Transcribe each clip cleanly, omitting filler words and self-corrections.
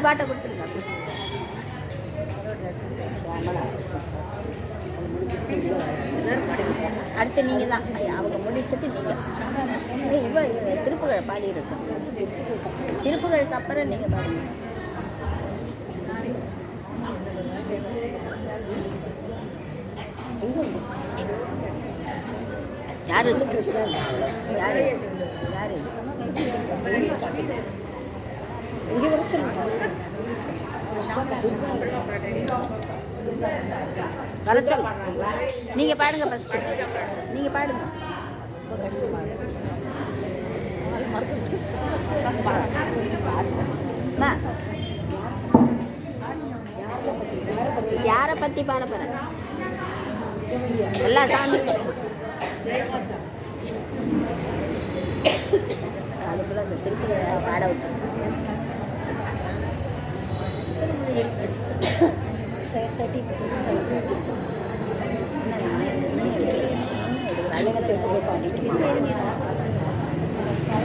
பாட்டை கொடுத்துருங்க. அடுத்து நீங்கள் தான் அவங்க முடிச்சது நீங்கள் இவ்வளோ திருப்புகழை பாடியிருக்கோம். திருப்புகழுக்கு அப்புறம் நீங்கள் பாருங்க. யார் கிருஷ்ணன்? யார் யார் இங்கே வர வரச்சல். நீங்கள் பாடுங்க ஃபஸ்ட்டு, நீங்கள் பாடுங்க. யாரை பற்றி பாட போகிறேன்? எல்லா சாமி அதுக்குள்ள அந்த திருப்பி பாட வச்சு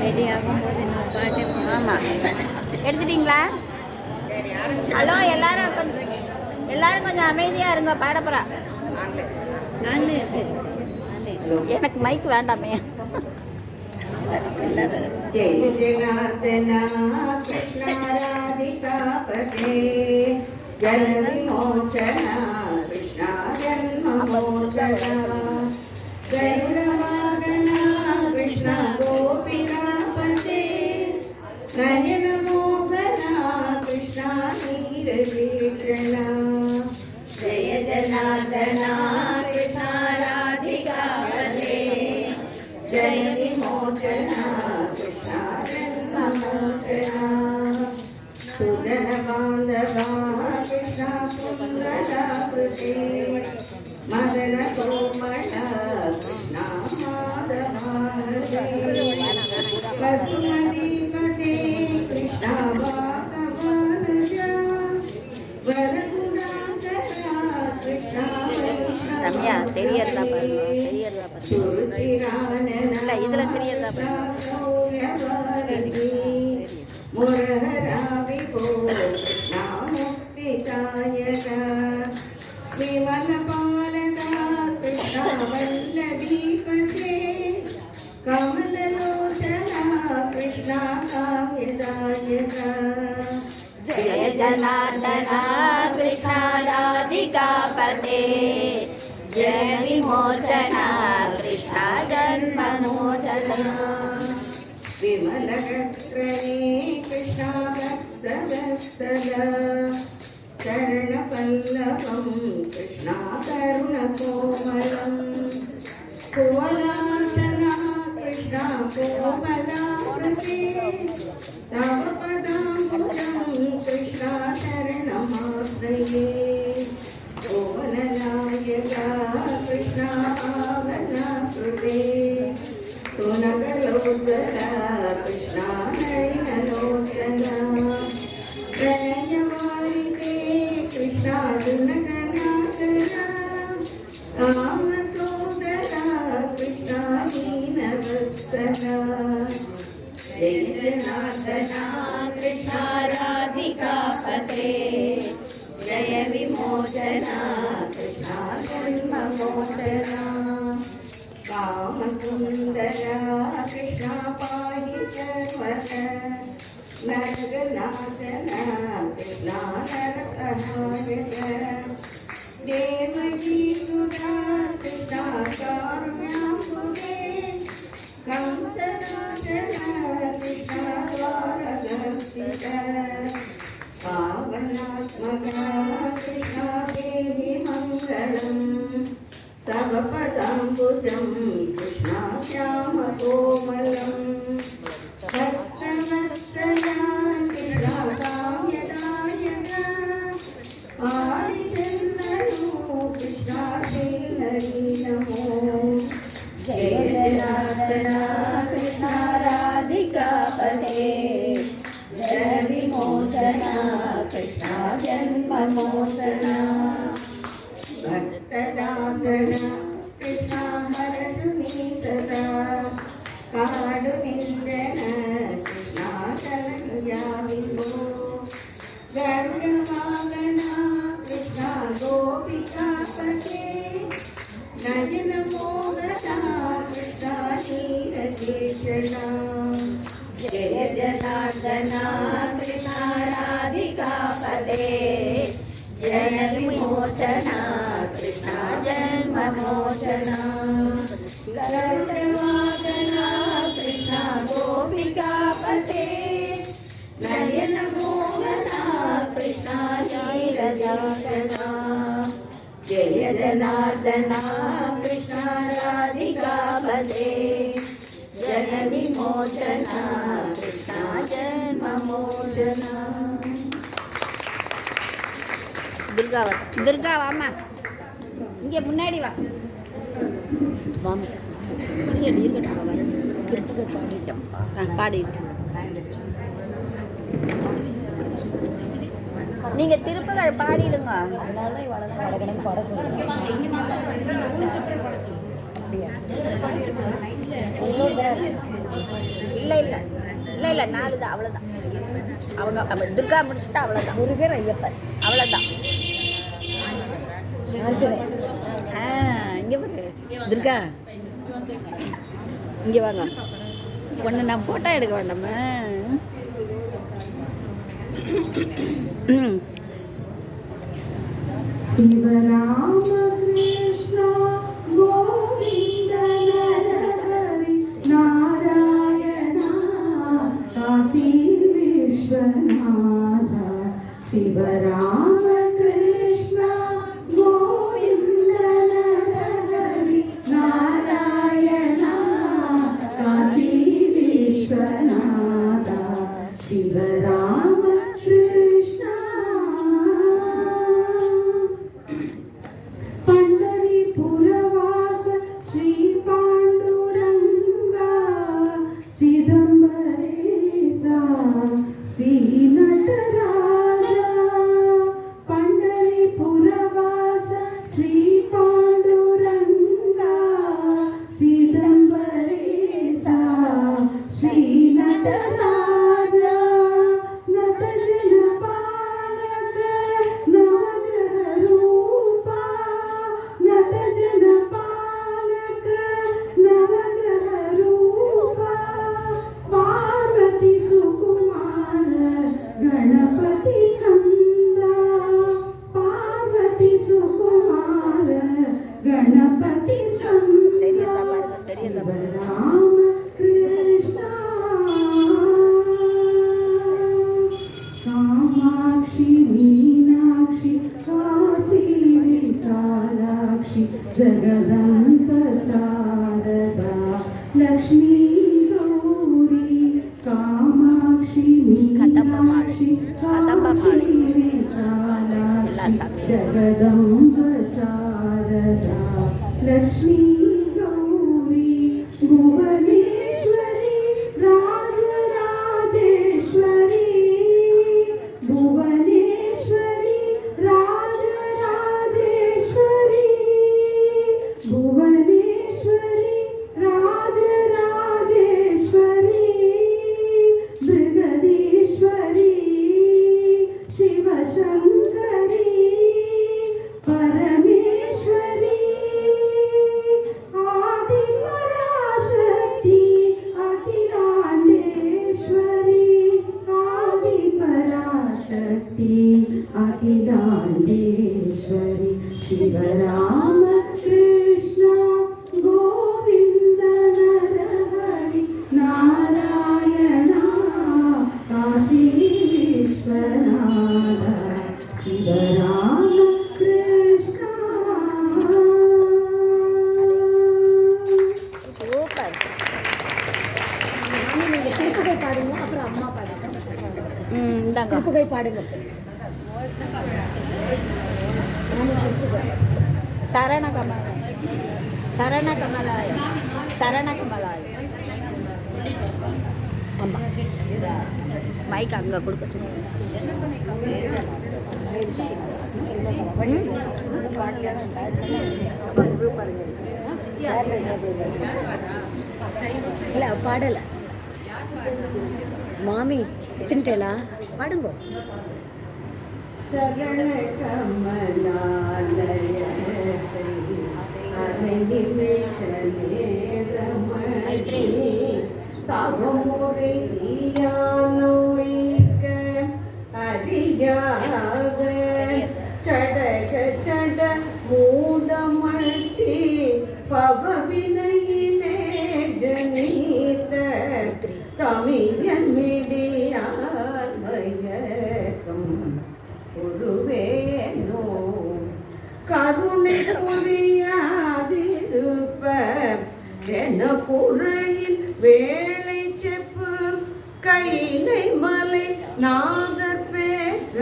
ரெடி ஆகும்போது ஆமாம் எடுத்துட்டீங்களா? ஹலோ எல்லாரும் கொஞ்சம் அமைதியாக இருங்க. பாட போகிறா. எனக்கு மைக் வேண்டாமே. जय जनार्दना कृष्ण राधिकापते जन्म विमोचना कृष्ण जन्म मोचना गरुडवाहना कृष्ण गोपिकापते नयन मोहना कृष्ण नीरवीक्षणा जय जनार्दना कृष्ण राधिकापते जय विमोचना कृष्ण जन्म मोचना सुजन बांधवा कृष्ण सुंदराकृते मदन कोमल कृष्ण माधवा कसुमती पते कृष्ण जय जनार्दना कृष्णा राधिकापते जय विमोचना कृष्णा जन्ममोचना विमलकर्णे कृष्णा भक्तवत्सल चरणपल्लवं कृष्णा करुणकोमलम् कुवलासना कृष्णा कोमलाकृते तव पदाम्बुजं कृष्णा शरणमाश्रये कोमलनायका कृष्णा आवलाकृते तुनकलोदरा कृष्णा नयनलोचना प्रणयवारिते कृष्णा गुणगणाकरा कामसोदरा कृष्णा दीनवत्सला जय जनार्दना कृष्णा राधिकापते जय विमोचना कृष्णा जन्ममोचना कामसुन्दरा कृष्णा पाहि सर्वदा नरगनाथना कृष्णा नरसहायका देवकी सुधा कृष्णा कारुण्यासुते कंसनाशना कृष्णा द्वारदर्शिता पावनात्मका कृष्णा देहि मङ्गलम् तव पदाम्बुजं कृष्णा श्यामकोमलम् भक्तवत्सला कृष्णा काम्यदायका आदिचन्दनो कृष्णा श्रीहरि नमो जय जनार्दना कृष्णा राधिकापते जय विमोचना कृष्णा जन्ममोचना भक्तदासना कृष्णा हरतुनी सदा काडुनिन्दन कृष्णा शरणयाविभो गरुडवाहना कृष्णा गोपिकापते नयनमोहना कृष्णा नीरकेशना जय जनार्दना कृष्णा राधिकापते जय विमोचना कृष्णा जन्ममोचना गरुडवाहना कृष्णा गोपिकापते नयनमोहना कृष्णा नीरजासना जय जनार्दना कृष्णा राधिकापते जय विमोचना कृष्णा जन्ममोचना துர்கா வாம்மா இங்கே முன்னாடி வா வாமா இங்கே இருக்கட்டும் வரட்டும் திருப்புகள் பாடிட்டோம் பாடிட்டோம் நீங்கள் திருப்புகள் பாடிடுங்க அதனால தான் இவ்வளோ கடகடன்னு பாட சொல்லுங்க இல்லை இல்லை இல்லை இல்லை 4 தான் அவ்வளோதான் அவங்க துர்கா முடிச்சுட்டா அவ்வளோதான் முருகர் ஐயப்பன் அவ்வளோதான் இங்கே பாரு துர்கா இங்கே வாங்க ஒன்று நான் ஃபோட்டோ எடுக்க வேண்டாமா சிவராம கிருஷ்ணா கோவிந்த நரஹரி நாராயணா காசி விஸ்வநாதா சிவராம கிருஷ்ணா கோவிந்த நரஹரி நாராயணா காசி விஸ்வநாதா சிவராம கிருஷ்ணா पंढरीपुरवास श्री पांडुरंगा चिदंबरेसा श्री नटराजा कामाक्षि मीनाक्षि काशी எல்லா विशालाक्षि சாமி जगदम्ब शारदा लक्ष्मी गौरी भुवनेश्वरी राजराजेश्वरी भुवनेश्वरी राजराजेश्वरी भुवनेश्वरी राजराजेश्वरी बृहदीश्वरी शिवशङ्करी परमेश्वरी आदिपराशक्ति अखिलाण्डेश्वरी आदिपराशक्ति अखिलाण्डेश्वरी शिवराम कृष्ण गोविन्द नरहरि नारायण काशी विश्वनाथ शिवराम कृष्ण சூப்பர். நீங்க திருப்புகள் பாடுங்க, அப்புறம் அம்மா பாடுங்க. இந்தாங்க திருப்புகள் பாடுங்க. சரண கமல சரண கமலாய சரண கமலாய. ஆமாம் மைக் அங்கே கொடுக்க இல்லை பாடலை மாமி எத்தனிட்டேலா பாடுங்க. चरण कमलालयते अनिमेषने रमणे तव मुरे दियानोइक अरियाग चडक चड मूडमट्टी पव विनयिले जनीत तमियमिडियामयकम् ஒருவேனோ கருணை புரியாதிருப்ப என குறையின் வேளை செப்பு கைலை மலை நாதர் பெற்ற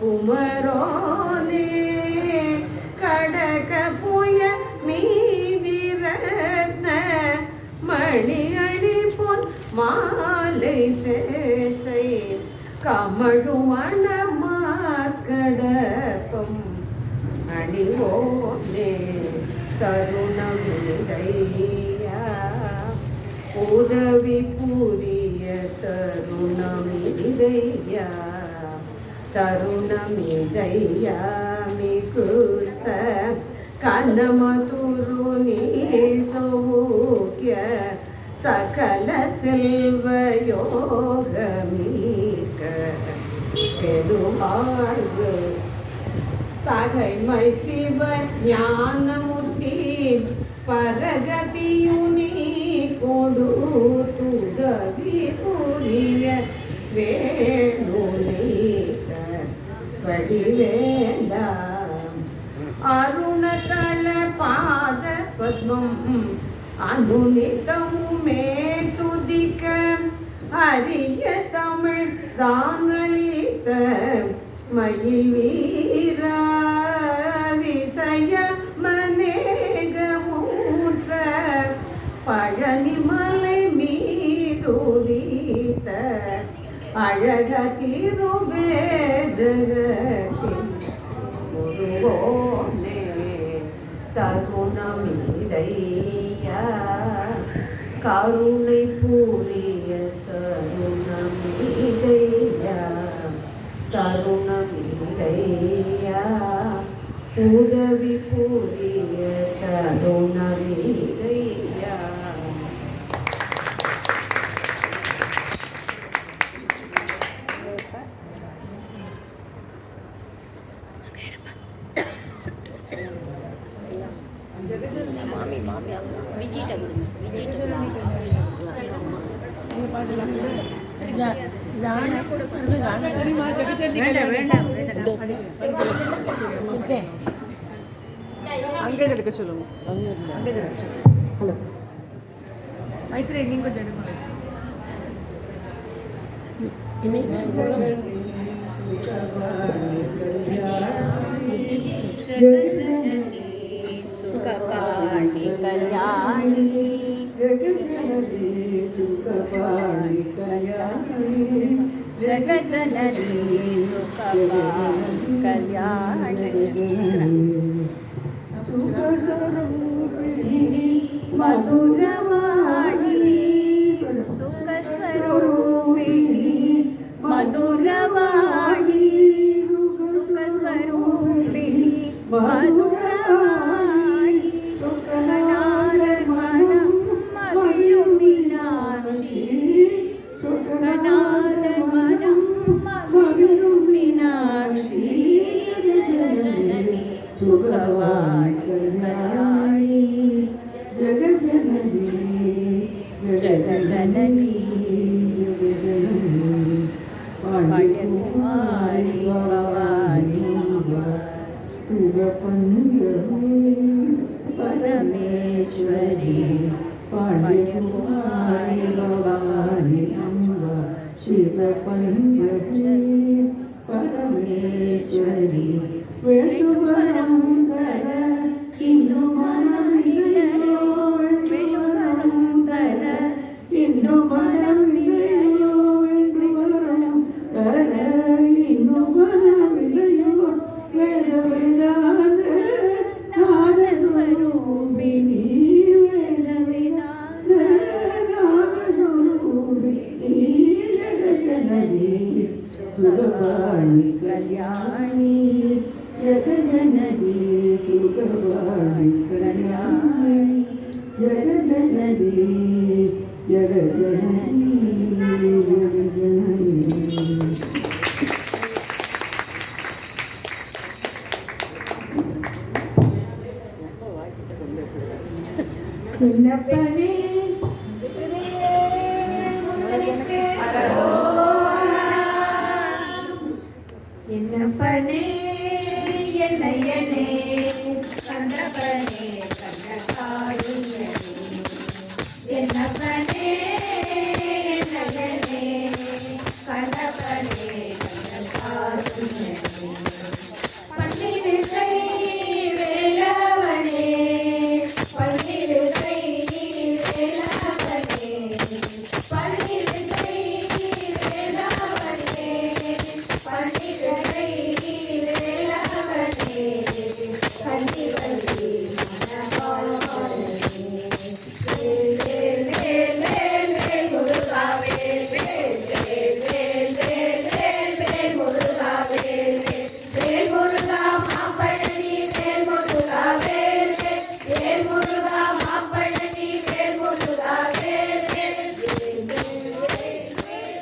குமரோனே கடக புய மீதிரத்ன மணி அணி பொன் மாலை சேச்சை கமழுவன மார்க்கடப்பம் அணிவோனே தருணமிதையா உதவி புரிய தருணமிதையா தருணமிதையா மிகுத்த கனமதுரு நீ சௌக்கிய சகல செல்வ யோகமீக பெருமாழ்வு பகைமை சிவ ஞானமுத்தி பரகதியுனி கொடு துதவி புரிய வேணுநீக வடிவேலா அருணதள பாத பத்மம் அனுநிதமுமே துதிக்க அரிய தமிழ் தானளித்த மயில் வீராதிசய மனேகமூற்ற பழனிமலை மீதுதித்த அழக திருவேதகத்தின் முருகோனே தருணமிதையா கருணை புரிய தருணமிதையா தருணமிதையா உதவி புரிய தருணமிதையா. மாமி மாமி விஜய்கிட்ட கொடுங்க விஜய்கிட்ட அங்கே எடுக்க சொல்லுங்க. அங்கே எடுக்க சொல்லுங்க. ஹலோ மைத்ரே நீங்க கொஞ்சம் எடுங்க. சுகபாணி கல்யாணி ஜெகஜனனி சுகபாணி கல்யாணி மதுரவாணி சுகஸ்வரூபிணி மதுரவாணி சுகஸ்வரூபிணி மதுரவாணி சுகநாதர் மனம் மகிழும் மீனாட்சி சுகநாதர் மனம் மகிழும் மீனாட்சி ஜனனி சுகவாணி கல்யாணி ஜெகஜனனி பாண்யகுமாரி பவானி பரமேஸ்வரி பாண்யகுமாரி பவானி அம்பா சிவபஞ்சரி பரமேஸ்வரி வேணுவரம் தர இன்னும் மனம் இல்லையோ வேணுவரம் தர இன்னும் மனம் இல்லையோ வேணுவரம் தர இன்னும் மனம் இல்லையோ வேத வேதாந்த நாதஸ்வரூபிணி வேத வேதாந்த நாதஸ்வரூபிணி ஜெகஜனனி சுகவாணி கல்யாணி ஜெகஜனனி சுகவாணி கல்யாணி ஜெகஜனனி ஜெகஜனனி ஜெகஜனனி. என்னப்பனே என்னப்பனே என்னையனே கண்டபனே கண்டகாடுனே என்னப்பனே என்னையனே கண்டபனே கண்டகாடுனே பன்னிருகை வேலவனே பன்னிருகை வேலவனே பன்னிருகை வேலவனே பன்னிருகை வேலவனே கன்னிவல்லி மணவாளனே வேல் வேல் வேல் வேல் வேல் முருகா வேல் வேல் வேல் வேல் வேல் வேல் வேல் முருகா வேல் வேல் வேல் முருகா மாப்பழனி வேல் முருகா வேல் வேல் வேல் முருகா மாப்பழனி வேல் முருகா வேல் வேல் வேல் வேல்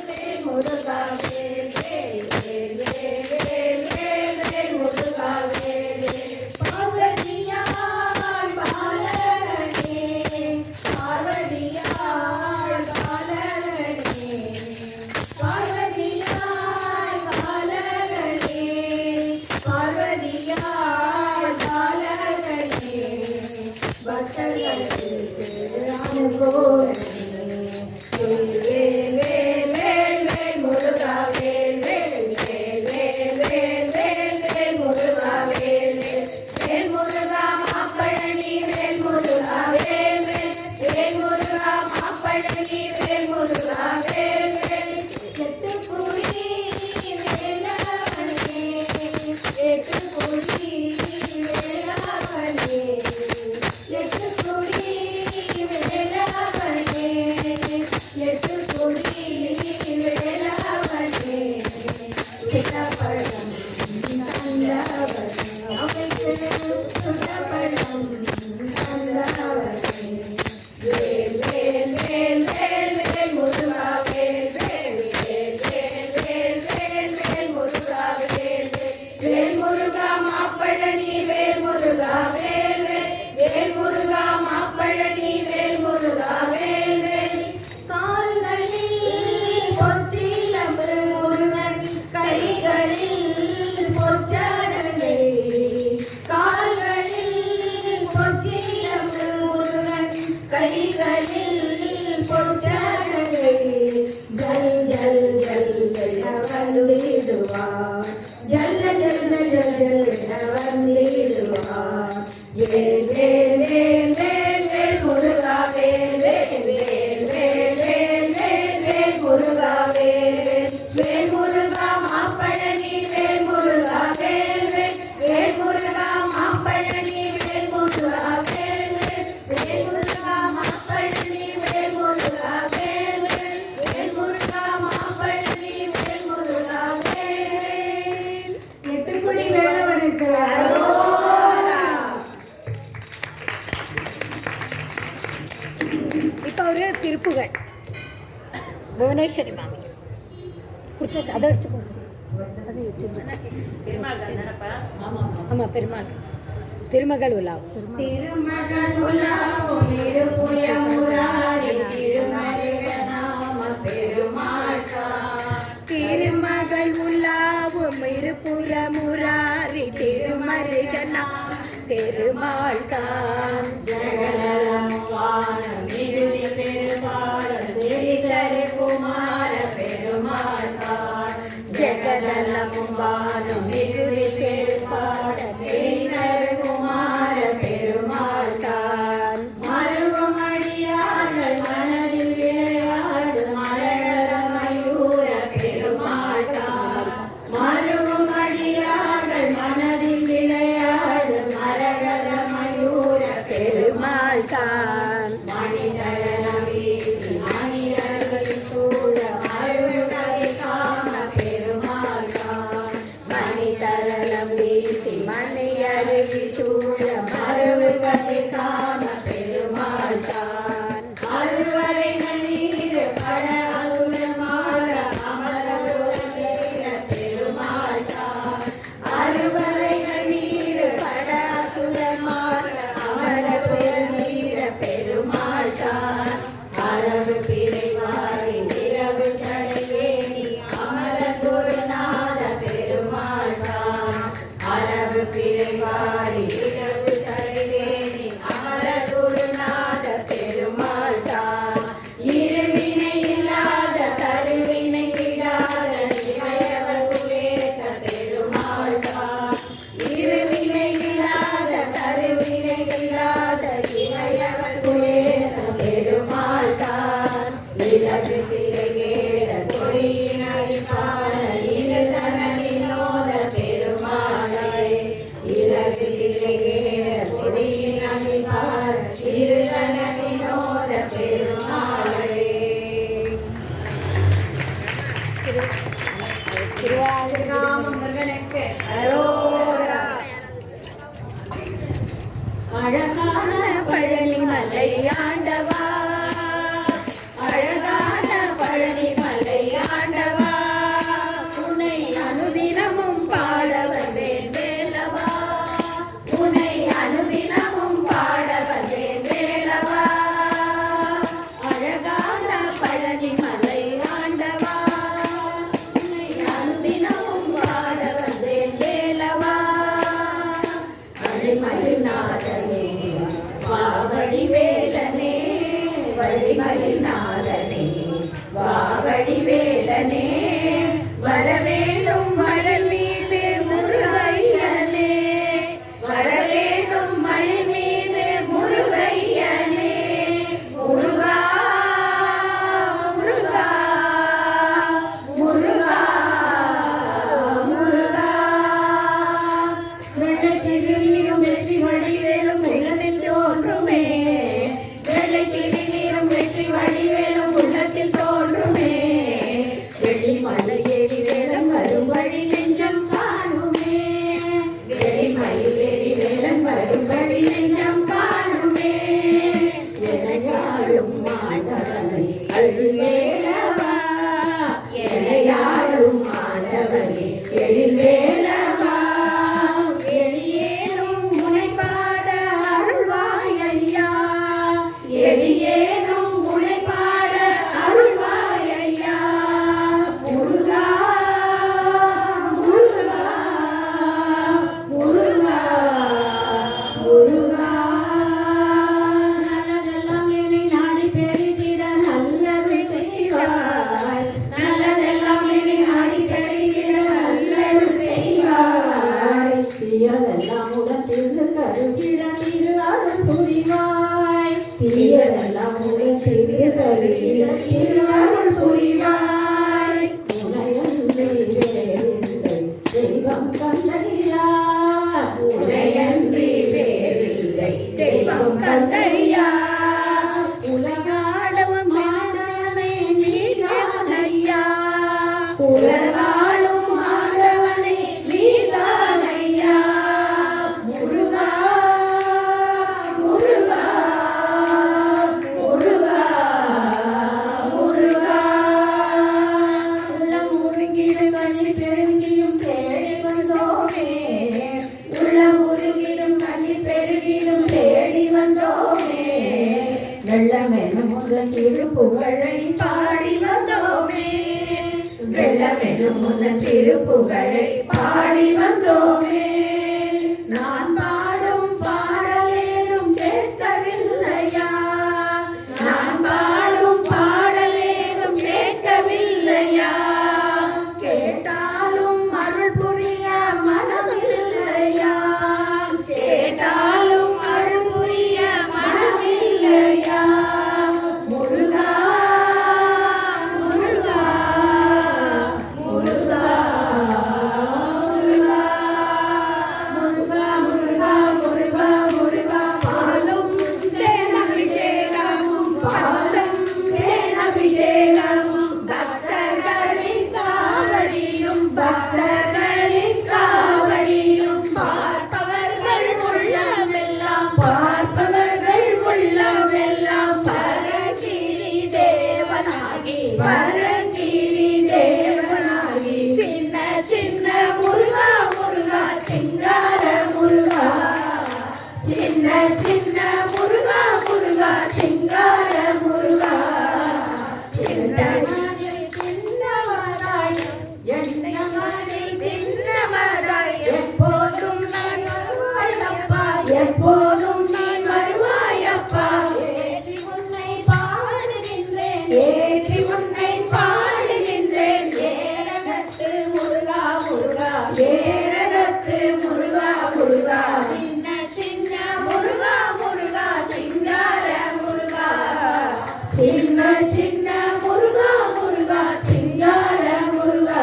வேல் முருகா வேல் வேல் வேல் வேல் வேல் வேல் வேல் முருகா வேல் வேல் பார்வதியாள் பாலகனே பார்வதியாள் பாலகனே பார்வதியாள் பாலகனே பார்வதியாள் பாலகனே பக்தர்களுக்கு அனுகூலனே வேல் வேல் வேல் வேல் வேல் முருகா வேல் வேல் வேல் வேல் வேல் வேல் வேல் முருகா வேல் வேல் வேல் முருகா மாப்பழனி வேல் முருகா வேல் வேல் வேல் முருகா மாப்பழனி வேல் முருகா வேல் வேல் எட்டு குடி வேலவனே எட்டு குடி வேலவனே எட்டு குடி வேலவனே எட்டு குடி வேலவனே சித்தப்பழம் நல்லவனே சுத்தப்பழம் நல்லவனே வேல் வேல் வேல் வேல் வேல் முருகா வேல் வேல் வேல் வேல் வேல் வேல் வேல் முருகா வேல் வேல் வேல் முருகா மாப்பழனி வேல் முருகா வேல் வேல் வேல் முருகா மாப்பழனி வேல் முருகா வேல் வேல் கால்களில் பொற்சிலம்பு முருகன் கைகளில் பொற்சரங்கை கால்களில் பொற்சிலம்பு முருகன் கைகளில் பொற்சரங்கை ஜல் ஜல் ஜல் வேல் வேல் வேல் வேல் வேல் முருகா வேல் வேல் வேல் வேல் வேல் வேல் வேல் முருகா வேல் வேல் முருகா மாப்பழனி வேல் முருகா வேல் வேல் வேல் முருகா மாப்பழனி வேல் முருகா வேல் வேல் வேல் முருகா மாப்பழனி வேல் முருகா வேல் வேல் வேல் முருகா மாப்பழனி வேல் முருகா வேல். எட்டுக்குடி வேலவனுக்கு இப்போ ஒரு திருப்புகள் புவனேஸ்வரி மாமி கொடுத்த அதை வச்சு கொடுத்து அது ஆமாம் பெருமாள் திருமகள் உலாவும் திருமகள் உலாவும் இருபுய முராரி திருமருகநாம பெருமாள் திருமகள் உலாவும் இருபுற முராரி திருமருகனா பெருமாள் தான் ஜகநலம் வானம் மிகுதி பெருமாள் திரிதரு குமார பெருமாள் ஜகநலம் வானம் மிகுதி பெருமாள் திரிதரு குமார பெருமாள் மருவம் அடியார்கள் மனதில் விளையாடு மரகத மயூர பெருமாள் மருவம் அடியார்கள் மனதில் விளையாடு மரகத மயூர பெருமாள் மணிதளம் வீசி மணியர்கள் சூழ மருகதை காம பெருமாள் மணிதளம் வீசி மணியருவி சூழ மருகதை காம பெருமாள் அறுவரை நீர் பட அசுரமாட அமரலோக பெருமாள் அறுவரை நீர் பட அசுரமாட அமரலோக பெருமாள் அரவு பிறைவாரி இரவு சடைவேணி அமர குருநாத பெருமாள் அரவு பிறைவாரி இரவு சடைவேணி அமர குருநாத பெருமாள் இருவினை இல்லாத தருவினை விடாத இளையவர் குலேச பெருமாள் இருவினை இல்லாத தருவினை விடாத இளையவர் குலேச பெருமாள் இலகு சிறகேற கொடியினரிக்கான இருதன வினோத பெருமாளே இலகு சிறகேற கொடியினரிக்கான இருதன வினோத பெருமாளே திருவாதிர்காம முருகனுக்கு அரோகரா. அழகான பழனி மலை ஆண்டவா அழகான பழனி மலை ஆண்டவா உன்னை அனுதினமும் பாட வந்தேன் வேலவா உன்னை அனுதினமும் பாட வந்தேன் வேலவா அழகான பழனி மலை ஆண்டவா உன்னை அனுதினமும் பாட வந்தேன் வேலவா அழிமலிநாதனே வாவடி வேலனே வழிமலிநாதனே வாவடி வேலனே வரவேணும் மலர் மீது முருகையனே வரவேணும் மயில் மீது முருகையனே முருகா முருகா முருகா முருகா வெள்ளத்திலும் வெற்றி வடிவேலும் உள்ளத்தில் தோன்றுமே வெள்ளத்திலும் வெற்றி வடிவேலும் உள்ளத்தில் தோன்றுமே வெளிமலை ஏறி வேலம் வரும் வழி நெஞ்சம் காணுமே வெளிமயில் ஏறி வேலம் வரும் வழி நெஞ்சம் காணுமே எனையாளும் ஆண்டவனை அருள்வேலவா எனையாளும் ஆண்டவனை எழில்வேலவா எளியேனும் முனைப்பாட அருள்வாயையா எளியேனும் முனைப்பாட அருள்வாயையா முருகா முருகா முருகா முருகா நல்லதெல்லாம் என்னை நாடி பெறுகிற நல்லது செய்வாய் நல்லதெல்லாம் என்னை நாடி பெறுகிற நல்லது செய்வாய் தீயதெல்லாம் உடத்திற்கு கருகிற சிறியதொரு திருவருள் புரிவாய் உனையன்றி வேறில்லை தெய்வம் கந்தையா உனையன்றி வேறில்லை தெய்வம் கந்தையா உலகாடவும் மாணவனே நீதானையா உலகாடும் மாணவனே நீதானையா முருகா முருகா முருகா முருகா உள்ளம் உருகிடும் கனி பெருகியும் தேடி வந்தோமே உள்ளம் உருகிடும் கனி பெருகிடும் தேடி வந்தோமே வெள்ளமெனும் முதல் திருப்புகழை பாடி வந்தோமே வெள்ளமெனும் முதல் திருப்புகழை பாடி வந்தோமே நான் பாடும் பாடலேனும் கேட்கவில்லையா நான் பாடும் பாடலேனும் கேட்கவில்லையா கேட்டாலும் அருள் புரிய மனமில்லையா கேட்டாலும் அருள் புரிய மனமில்லையா முருகா முருகா முருகா முருகா முருகா முருகா முருகா பாலும் தேனபிஷேகமும் பாலும் தேனபிஷேகமும் பக்தர்களின் காவடியும் பக்தர்களின் காவடியும் பார்ப்பவர்கள் உள்ளமெல்லாம் பார்ப்பவர்கள் உள்ளமெல்லாம் பரங்கிரி தேவனாகி பரங்கிரி தேவனாகி சின்ன சின்ன முருகா முருகா சிங்கார முருகா சின்ன சின்ன முருகா முருகா சிங்கார முருகா சின்னவராய் எண்ணமனை தின்னவராய் எப்போதும் நான் வருவாயப்பா எப்போதும் நான் வருவாயப்பா ஏற்றி உன்னை பாடுகின்றேன் ஏற்றி உன்னை பாடுகின்றேன் ஏரகத்து முருகா முருகா ஏரகத்து முருகா முருகா சின்ன சின்ன முருகா முருகா சிங்கார முருகா சின்ன சின்ன முருகா முருகா சிங்கார முருகா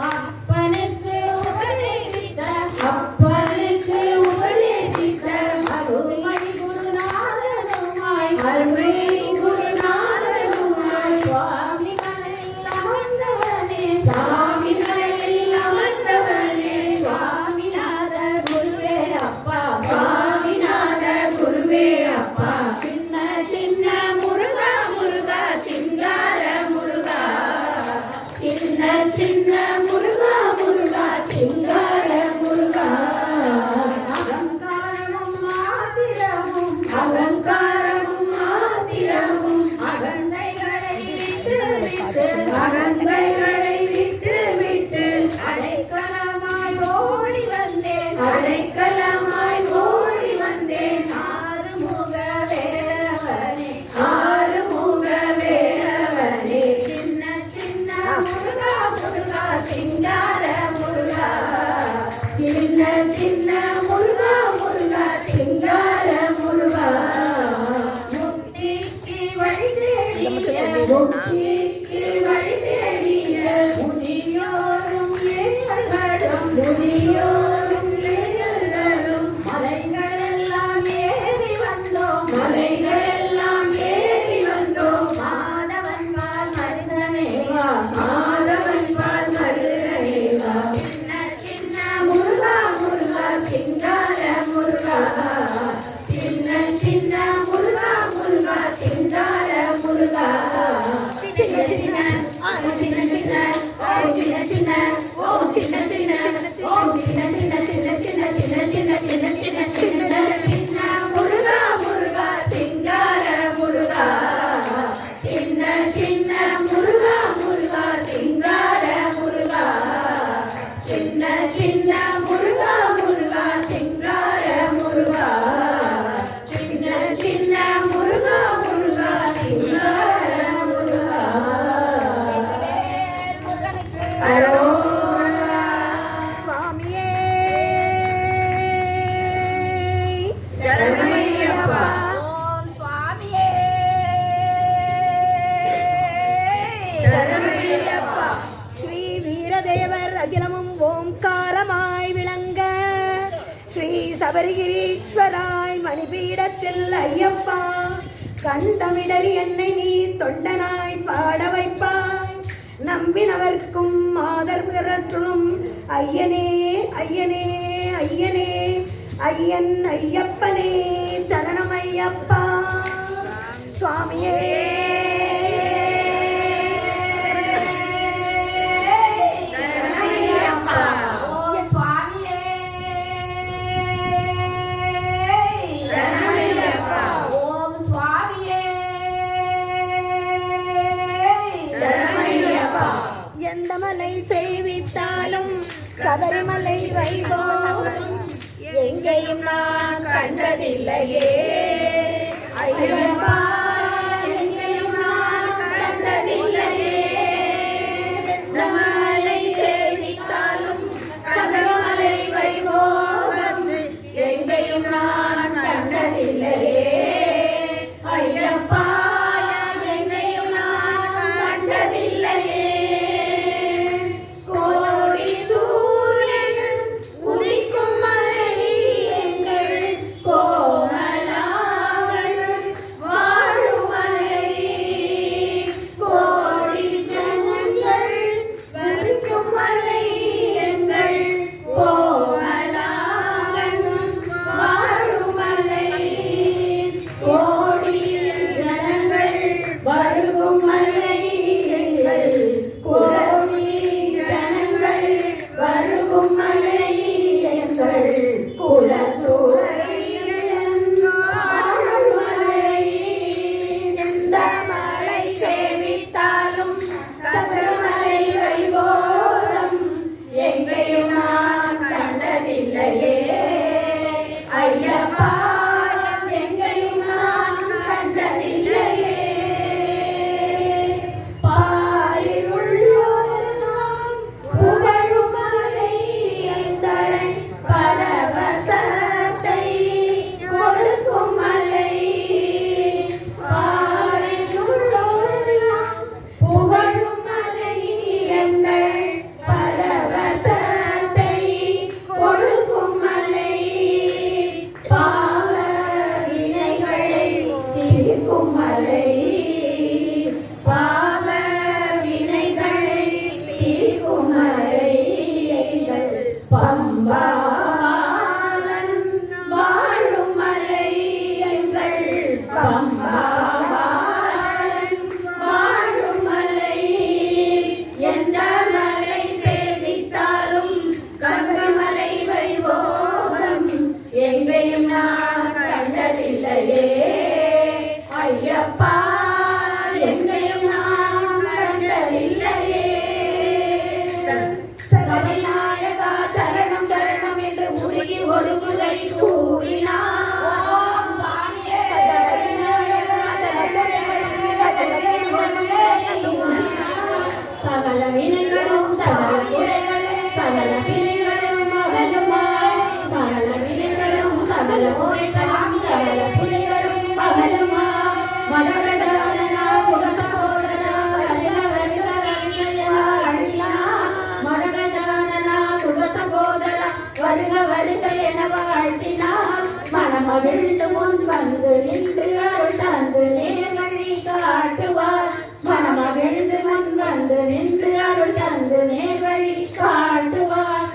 அப்பனுக்கு உபதேசித்த அப்பனுக்கு உபதேசித்த அருள்மை குருநாதனுமாய் அருள்மை குருநாதனுமாய் சுவாமிகளில் அமர்ந்தவனே சுவாமிகளில் அமர்ந்தவனே சுவாமிநாத குருவே அப்பா சுவாமிநாத குருவே அப்பா சின்ன சின்ன முருகா முருகா சிங்கார முருகா சின்ன சின்ன முருகா முருகா சிங்கார முருகா அலங்காரமும் ஆதிரமும் அலங்காரமும் ஆதிரமும் அகந்தைகளை விட்டு விட்டு அகந்தைகளை விட்டு விட்டு அடைக்கலமாய் ஓடி வந்தேன் அடைக்கலமாய் ஓடி வந்தேன் ஆறுமுக வேலவனே ஆறுமுக வேலவனே சின்ன சின்ன முருகா முருகா சிங்கார முருகா சின்ன சின்ன முருகா முருகா சிங்கார முருகா முக்திக்கு வழி தேடிய முக்திக்கு வழி தேடிய முனியோரும் ஏகர்களும் முனியோரும் ஏகர்களும் மலைகளெல்லாம் ஏறி வந்தோம் மலைகளெல்லாம் ஏறி வந்தோம் மாதவன் பால் மருதனேவா மாதவன் பால் மருதனேவா சின்ன சின்ன முருகா முருகா சிங்கார முருகா சின்ன சின்ன முருகா முருகா சிங்கார முருகா சின்ன சின்ன சின்ன சின்ன சின்ன சின்ன சின்ன சின்ன சின்ன சின்ன சின்ன சின்ன சின்ன சின்ன சின்ன சின்ன சின்ன சின்ன முருகா முருகா சிங்கார முருகா சின்ன சின்ன முருகா முருகா சிங்கார முருகா சின்ன சின்ன முருகா முருகா சிங்கார முருகா சின்ன சின்ன முருகா முருகா சிங்கார முருகா தேவர் அகிலமும் ஓம்காரமாய் விளங்க ஸ்ரீ சபரிகிரீஸ்வராய் மணிபீடத்தில் ஐயப்பா கண்டமிடறி என்னை நீ தொண்டனாய் பாட வைப்பாய் நம்பினவர்க்கும் ஆதரவுகளும் ஐயனே ஐயனே ஐயனே ஐயன் ஐயப்பனே சரணம் ஐயப்பா சுவாமியே எந்த மலை செய்வித்தாலும் சபரிமலை வைபோகம் எங்கேயும் நான் கண்டதில்லையே ஐயப்பா எங்கேயும் நான் கண்டதில்லையே எந்த மலை செய்வித்தாலும் சபரிமலை வைபோகம் எங்கேயும் நான் கண்டதில்லையே ஐயப்பா எங்கேயும் நான் கண்டதில்லையே மகிழ்ந்து முன் வந்து நின்று அருள் தந்து நேர்வழி காட்டுவார் மனமகிழ்ந்து முன் வந்து நின்று அருள் தந்து நேர்வழி காட்டுவார்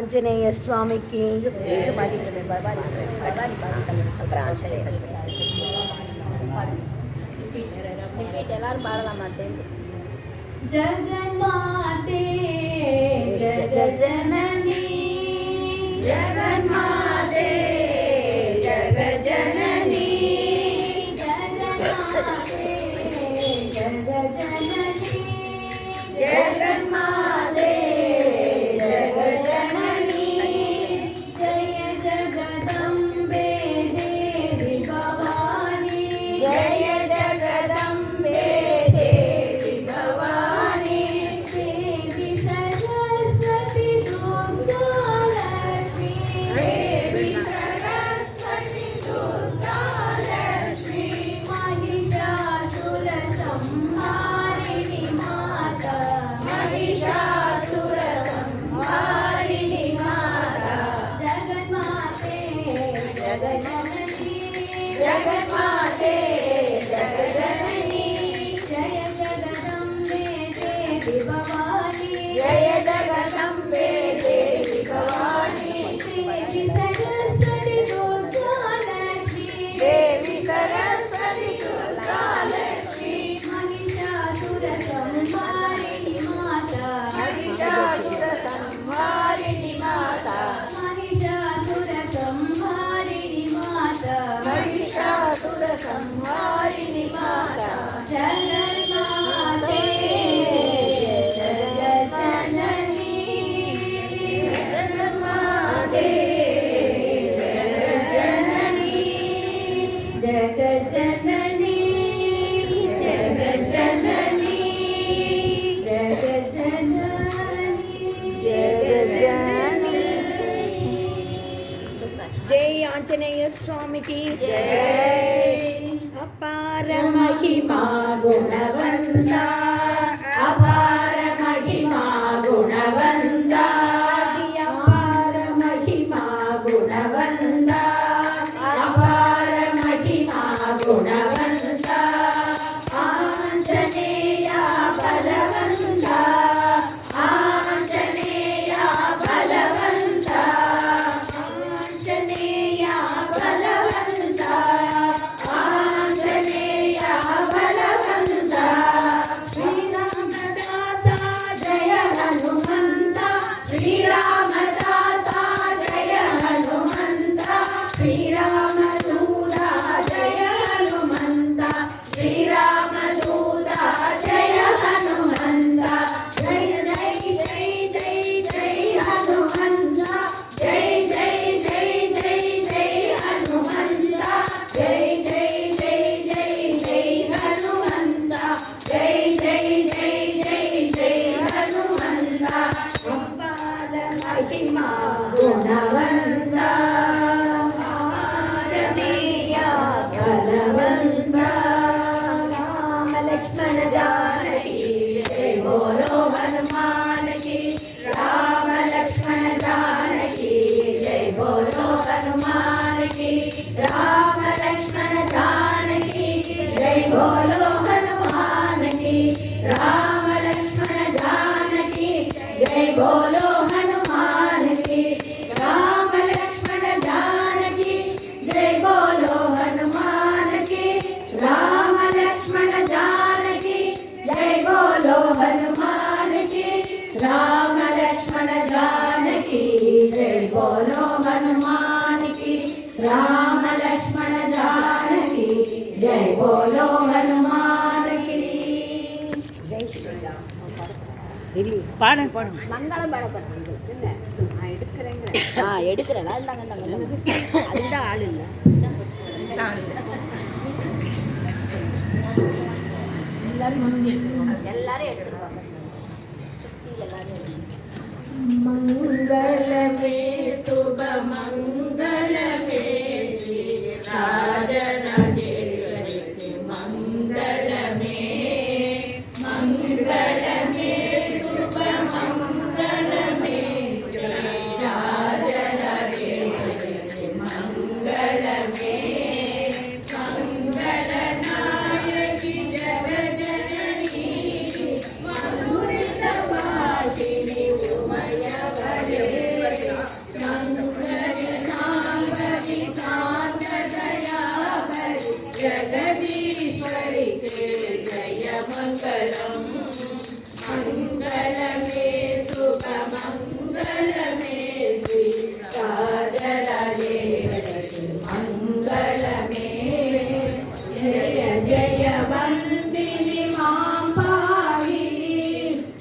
ஆஞ்சநேய சுவாமிக்கு எல்லாரும் பாடலாமா சேர்ந்து? जगन्माते जगज्जननी जगन्माते जगज्जननी जगन्माते जगज्जननी जगन्माते जगज्जननी जय जगदम्बे देवी भवानी जय जगदम्बे देवी भवानी देवी सरस्वती दुर्गा लक्ष्मी देवी सरस्वती दुर्गा लक्ष्मी महिषासुर संहारिणी माता महिषासुर संहारिणी माता जगन्माते जगज्जननी जगन्माते जगज्जननी जय जगदम्बे देवी भवानी जय जगदम्बे देवी भवानी देवी सरस्वती दुर्गा लक्ष्मी देवी सरस्वती दुर्गा लक्ष्मी महिषासुर संहारिणी माता महिषासुर संहारिणी माता महिषासुर संहारिणी माता महिषासुर संहारिणी माता जगन्माते जगज्जननी जगन्माते जगज्जननी जगज्जननी जगज्जननी जगज्जननी जय आंजनेय स्वामी की जय अपार महिमा गुणवन्ता अपार महिमा गुणवन्ता अपार महिमा गुणवन्ता अपार महिमा गुणवन्ता आञ्जनेया बलवन्ता आञ्जनेया बलवन्ता आञ्जनेया बलवन्ता आञ्जनेया बलवन्ता श्रीरामदासा जय हनुमन्ता श्रीरामदासा जय हनुमन्ता श्रीरामदूता जय हनुमन्ता श्रीरामदूता जय हनुमन्ता जय जय जय जय जय हनुमन्ता जय जय जय जय जय हनुमन्ता जय जय जय जय जय हनुमन्ता जय जय जय जय जय हनुमन्ता अपार महिमा गुणवन्ता आञ्जनेया बलवन्ता राम लक्ष्मण जानकी जय बोलो हनुमान की राम लक्ष्मण जानकी जय बोलो हनुमान की राम लक्ष्मण जानकी जय बोलो हनुमान की राम लक्ष्मण जानकी जय बोलो हनुमान की राम लक्ष्मण जानकी जय बोलो हनुमान की राम लक्ष्मण जानकी जय बोलो हनुमान की राम लक्ष्मण जानकी जय बोलो हनुमान की राम लक्ष्मण जानकी जय बोलो हनुमान की जय श्री राम பாடுங்க பாடுங்க. மங்களம் பாடப்படும். நான் எடுக்கிறேங்க எடுக்கிறேன். இந்தாங்க அதுதான் ஆள் இல்லை. எல்லாரும் எடுத்துருவாங்க. சுற்றி எல்லாரும் मंगलमे शुभ मंगलमे श्री राजराजेश्वरी मंगलमे मंगलमे शुभ मंगलमे श्री राजराजेश्वरी मंगलमे मंगलनायकी जगजननी मधुरितभाषिणी उमयवरे மங்களமே சுப மங்களமே ஸ்ரீ ராஜராஜேஸ்வரி மங்களமே ஜய ஜய வந்தினி மாம்பாவி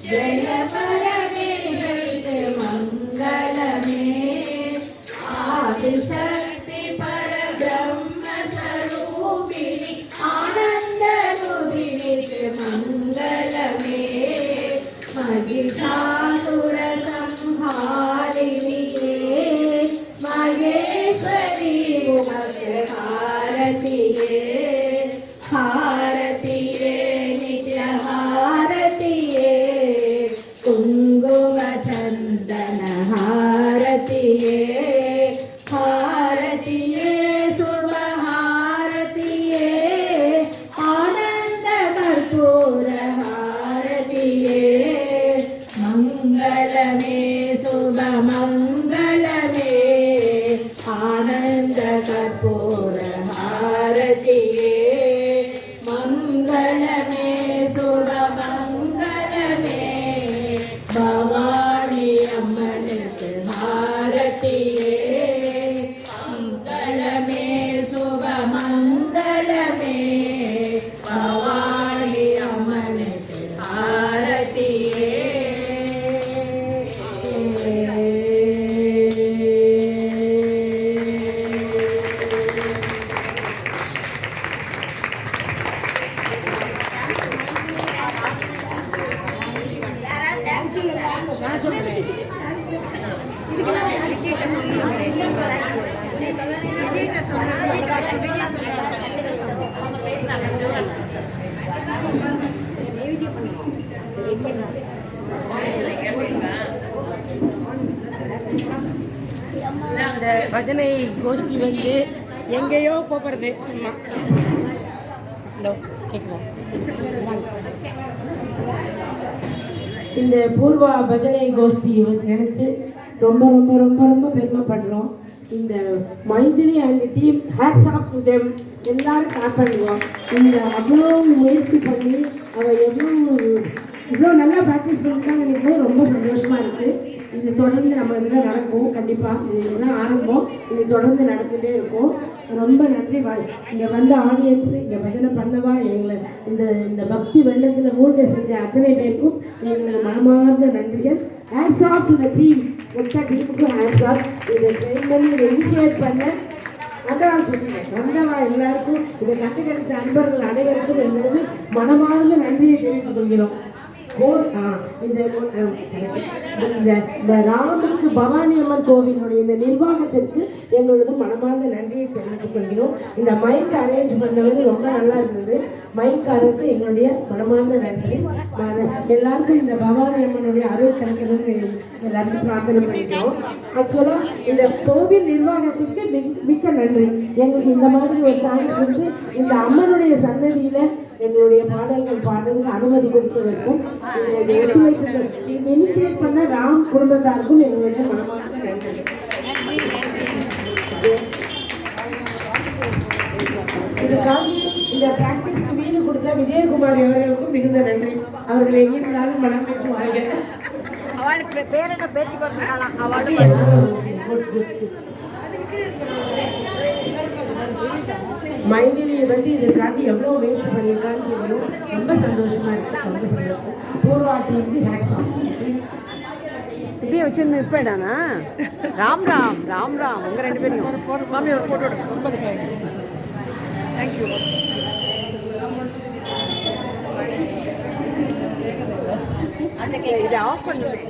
ஜய பரமேஸ்வரி மங்களமே ஆதிசக்தி பரபிரம்ம ஸ்வரூபிணி ஆனந்த ரூபிணி மங்களமே महिषासुर संहारिणिये महेश्वरी भारतीये भारतीये नित्य भारतीये कुंकुम चंदन भारतीये भारतीये शुभ भारतीये आनंद कर्पूर भारतीये मंगलमे शुभ मंगलमे आनंद कर्पूर भारतीये मंगलमे शुभ मंगलमे भवानी अम्मन भारतीये मंगलमे शुभ मंगलमे भवानी अम्मन भारतीये இந்த பஜனை கோஷ்டி வந்து எங்கேயோ போகிறது. ஆமாம், ஹலோ கேட்குறோம். இந்த பூர்வா பஜனை கோஷ்டி நினச்சி ரொம்ப ரொம்ப ரொம்ப ரொம்ப பெருமைப்படுறோம். இந்த Maithri and team hats off to them. எல்லாரும் கிளாப் பண்ணுவோம். இந்த அவ்வளோ முயற்சி பண்ணி அவள் இவ்வளோ நல்லா ப்ராக்டிஸ் பண்ணிட்டாங்க நினைக்கும் ரொம்ப சந்தோஷமாக இருக்குது. இது தொடர்ந்து நம்ம இதில் நடக்கும். கண்டிப்பாக இது இதுதான் ஆரம்பம். இது தொடர்ந்து நடந்துகிட்டே இருக்கும். ரொம்ப நன்றி. இங்கே வந்த ஆடியன்ஸு, இங்கே பஜனை பண்ணவா, எங்களை இந்த பக்தி வெள்ளத்தில் மூழ்க செஞ்ச அத்தனை பேருக்கும் எங்களது மனமார்ந்த நன்றிகள். Hats off to the team. மொத்த டீமுக்கும் ஹேட்ஸ் ஆஃப். இதை ட்ரெயின் பண்ணி இதை இனிஷியேட் பண்ண அதான் சொல்லுவேன். வந்தவா எல்லாருக்கும், இதை கண்டுகளித்த அன்பர்கள் அனைவருக்கும் எங்களது மனமார்ந்த நன்றியை தெரிவித்துக் கொள்கிறோம். இந்த ராமுக்கு பவானி அம்மன் கோவிலுடைய இந்த நிர்வாகத்திற்கு எங்களது மனமார்ந்த நன்றியை தெரிவித்துக் கொள்கிறோம். இந்த மைக் அரேஞ்ச் பண்ணவது ரொம்ப நல்லா இருந்தது. மைக்காரருக்கு எங்களுடைய மனமார்ந்த நன்றி. எல்லாருக்கும் இந்த பவானி அம்மனுடைய அருள் கிடைக்கணும்னு எல்லாருக்கும் பிரார்த்தனை பண்ணிக்கிறோம். ஆக்சுவலாக இந்த கோவில் நிர்வாகத்திற்கு மிக்க நன்றி. எங்களுக்கு இந்த மாதிரி ஒரு சான்ஸ் வந்து இந்த அம்மனுடைய சன்னதியில் எங்களுடைய பாடல்கள் பாடுறதுக்கு அனுமதி கொடுத்ததற்கும் இனிஷியேட் பண்ண ராம் குடும்பத்தாருக்கும் எங்களுடைய மனமார்ந்த நன்றி. இதுக்காக இந்த பிராக்டிஸ்க்கு வீடு கொடுத்த விஜயகுமாரி அவர்களுக்கும் மிகுந்த நன்றி. அவர்கள் எங்கிருந்தாலும் மனம் பேசுவாங்க. அவளுக்கு பேர் என்ன பேத்தி கொடுத்துருக்கலாம். அவளும் மைதிலியை வந்து இதற்காண்டி எவ்வளோ முயற்சி பண்ணியிருக்கான்னு தெரியும். ரொம்ப சந்தோஷமா இருக்கு. ரொம்ப சந்தோஷம். பூர்வாட்டிக்கு ஹேட்ஸ் ஆஃப். இப்படியே வச்சுருந்து இருப்பேடானா. ராம் ராம் ராம் ராம் உங்கள் ரெண்டு பேரையும் மாமி ஒரு ஃபோட்டோ ரொம்ப தேங்க்யூ. இதை ஆஃப் பண்ணுவேன்.